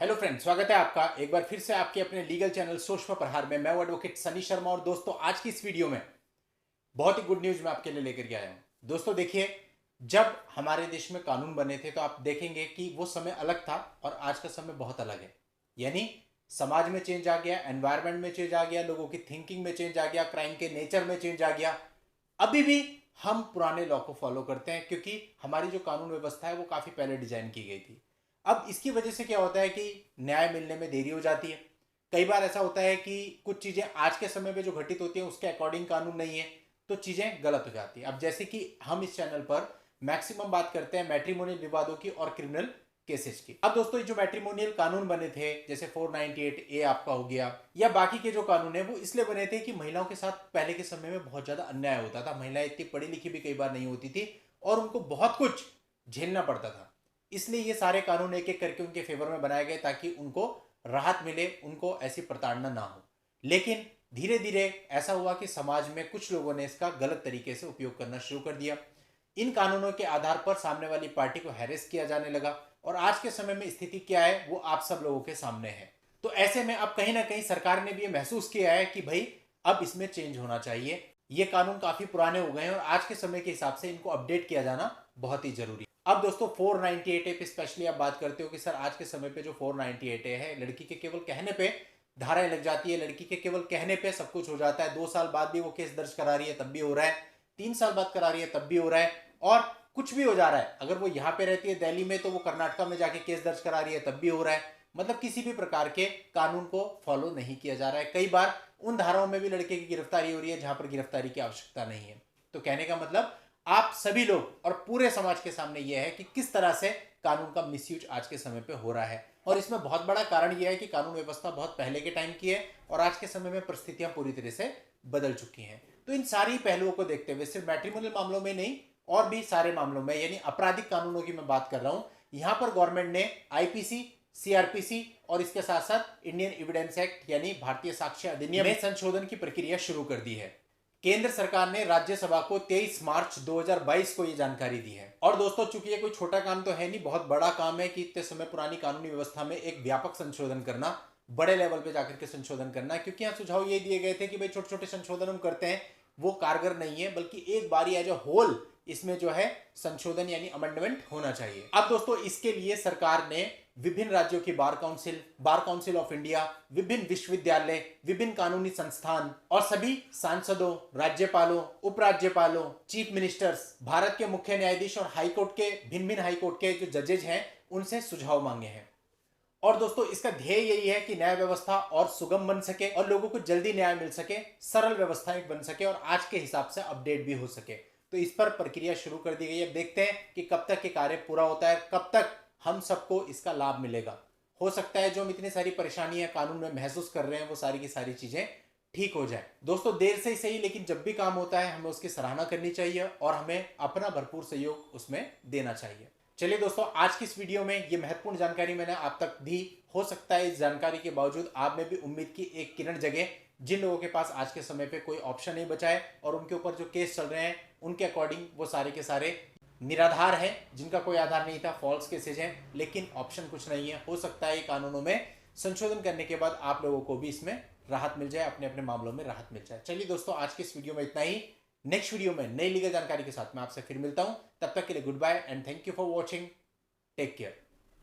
Hello friend, स्वागत है आपका एक बार फिर से आपके अपने लीगल चैनल सोच पर प्रहार में। मैं हूं एडवोकेट सनी शर्मा और दोस्तों आज की इस वीडियो में बहुत ही गुड न्यूज मैं आपके लिए लेकर के आया हूं। दोस्तों देखिए, जब हमारे देश में कानून बने थे तो आप देखेंगे कि वो समय अलग था और आज का समय बहुत अलग है। यानी समाज में चेंज आ गया, एनवायरमेंट में चेंज आ गया, लोगों की थिंकिंग में चेंज आ गया, क्राइम के नेचर में चेंज आ गया। अभी भी हम पुराने लॉ को फॉलो करते हैं क्योंकि हमारी जो कानून व्यवस्था है वो काफी पहले डिजाइन की गई थी। अब इसकी वजह से क्या होता है कि न्याय मिलने में देरी हो जाती है। कई बार ऐसा होता है कि कुछ चीजें आज के समय में जो घटित होती हैं उसके अकॉर्डिंग कानून नहीं है, तो चीजें गलत हो जाती है। अब जैसे कि हम इस चैनल पर मैक्सिमम बात करते हैं मैट्रिमोनियल विवादों की और क्रिमिनल केसेस की। अब दोस्तों, ये जो मैट्रिमोनियल कानून बने थे जैसे 498 ए आपका हो गया या बाकी के जो कानून है वो इसलिए बने थे कि महिलाओं के साथ पहले के समय में बहुत ज्यादा अन्याय होता था। महिलाएं इतनी पढ़ी लिखी भी कई बार नहीं होती थी और उनको बहुत कुछ झेलना पड़ता था। इसलिए ये सारे कानून एक एक करके उनके फेवर में बनाए गए ताकि उनको राहत मिले, उनको ऐसी प्रताड़ना ना हो। लेकिन धीरे धीरे ऐसा हुआ कि समाज में कुछ लोगों ने इसका गलत तरीके से उपयोग करना शुरू कर दिया। इन कानूनों के आधार पर सामने वाली पार्टी को हैरेस किया जाने लगा और आज के समय में स्थिति क्या है वो आप सब लोगों के सामने है। तो ऐसे में अब कहीं ना कहीं सरकार ने भी ये महसूस किया है कि भाई अब इसमें चेंज होना चाहिए। ये कानून काफी पुराने हो गए हैं और आज के समय के हिसाब से इनको अपडेट किया जाना बहुत ही जरूरी है। अब दोस्तों 498 ए पे स्पेशली आप बात करते हो कि सर आज के समय पे जो 498 ए है, लड़की के केवल कहने पे धाराएं लग जाती है, लड़की के केवल कहने पे सब कुछ हो जाता है। 2 साल बाद भी वो केस दर्ज करा रही है तब भी हो रहा है, 3 साल बाद करा रही है तब भी हो रहा है, और कुछ भी हो जा रहा है। अगर वो यहाँ पे रहती है दिल्ली में तो वो कर्नाटका में जाके केस दर्ज करा रही है तब भी हो रहा है। मतलब किसी भी प्रकार के कानून को फॉलो नहीं किया जा रहा है। कई बार उन धाराओं में भी लड़के की गिरफ्तारी हो रही है जहां पर गिरफ्तारी की आवश्यकता नहीं है। तो कहने का मतलब आप सभी लोग और पूरे समाज के सामने यह है कि किस तरह से कानून का मिसयूज आज के समय पे हो रहा है। और इसमें बहुत बड़ा कारण यह है कि कानून व्यवस्था बहुत पहले के टाइम की है और आज के समय में परिस्थितियां पूरी तरह से बदल चुकी हैं। तो इन सारी पहलुओं को देखते हुए सिर्फ मैट्रिमोनियल मामलों में नहीं और भी सारे मामलों में, यानी आपराधिक कानूनों की मैं बात कर रहा हूं, यहां पर गवर्नमेंट ने आईपीसी, सीआरपीसी और इसके साथ साथ इंडियन एविडेंस एक्ट यानी भारतीय साक्ष्य अधिनियम में संशोधन की प्रक्रिया शुरू कर दी है। केंद्र सरकार ने राज्यसभा को 23 मार्च 2022 को यह जानकारी दी है। और दोस्तों, चूंकि ये कोई छोटा काम तो है नहीं, बहुत बड़ा काम है कि इतने समय पुरानी कानूनी व्यवस्था में एक व्यापक संशोधन करना, बड़े लेवल पे जाकर के संशोधन करना। क्योंकि यहाँ सुझाव ये दिए गए थे कि भाई छोटे छोटे संशोधन हम करते हैं वो कारगर नहीं है, बल्कि एक बारी एज अ होल इसमें जो है संशोधन यानी अमेंडमेंट होना चाहिए। अब दोस्तों, इसके लिए सरकार ने विभिन्न राज्यों की बार काउंसिल ऑफ इंडिया, विभिन्न विश्वविद्यालय, विभिन्न कानूनी संस्थान और सभी सांसदों, राज्यपालों, उपराज्यपालों, चीफ मिनिस्टर्स, भारत के मुख्य न्यायाधीश और हाईकोर्ट के भिन्न भिन्न हाईकोर्ट के जो जजेज हैं उनसे सुझाव मांगे हैं। और दोस्तों, इसका ध्येय यही है कि न्याय व्यवस्था और सुगम बन सके और लोगों को जल्दी न्याय मिल सके, सरल व्यवस्थाएं बन सके और आज के हिसाब से अपडेट भी हो सके। तो इस पर प्रक्रिया शुरू कर दी गई है। देखते हैं कि कब तक ये कार्य पूरा होता है, कब तक हम सबको इसका लाभ मिलेगा। हो सकता है जो हम इतनी सारी परेशानियां कानून में महसूस कर रहे हैं वो सारी की सारी चीजें ठीक हो जाए। दोस्तों, देर से ही सही लेकिन जब भी काम होता है हमें उसकी सराहना करनी चाहिए और हमें अपना भरपूर सहयोग उसमें देना चाहिए। चलिए दोस्तों, आज की इस वीडियो में ये महत्वपूर्ण जानकारी मैंने आप तक दी। हो सकता है इस जानकारी के बावजूद आप में भी उम्मीद की एक किरण जगे। जिन लोगों के पास आज के समय पे कोई ऑप्शन नहीं बचा है और उनके ऊपर जो केस चल रहे हैं उनके अकॉर्डिंग वो सारे के सारे निराधार हैं, जिनका कोई आधार नहीं था, फॉल्स केसेज हैं, लेकिन ऑप्शन कुछ नहीं है। हो सकता है कानूनों में संशोधन करने के बाद आप लोगों को भी इसमें राहत मिल जाए, अपने अपने मामलों में राहत मिल जाए। चलिए दोस्तों, आज की इस वीडियो में इतना ही। नेक्स्ट वीडियो में नई लीगल जानकारी के साथ मैं आपसे फिर मिलता हूं। तब तक के लिए good bye and thank you for watching. Take care.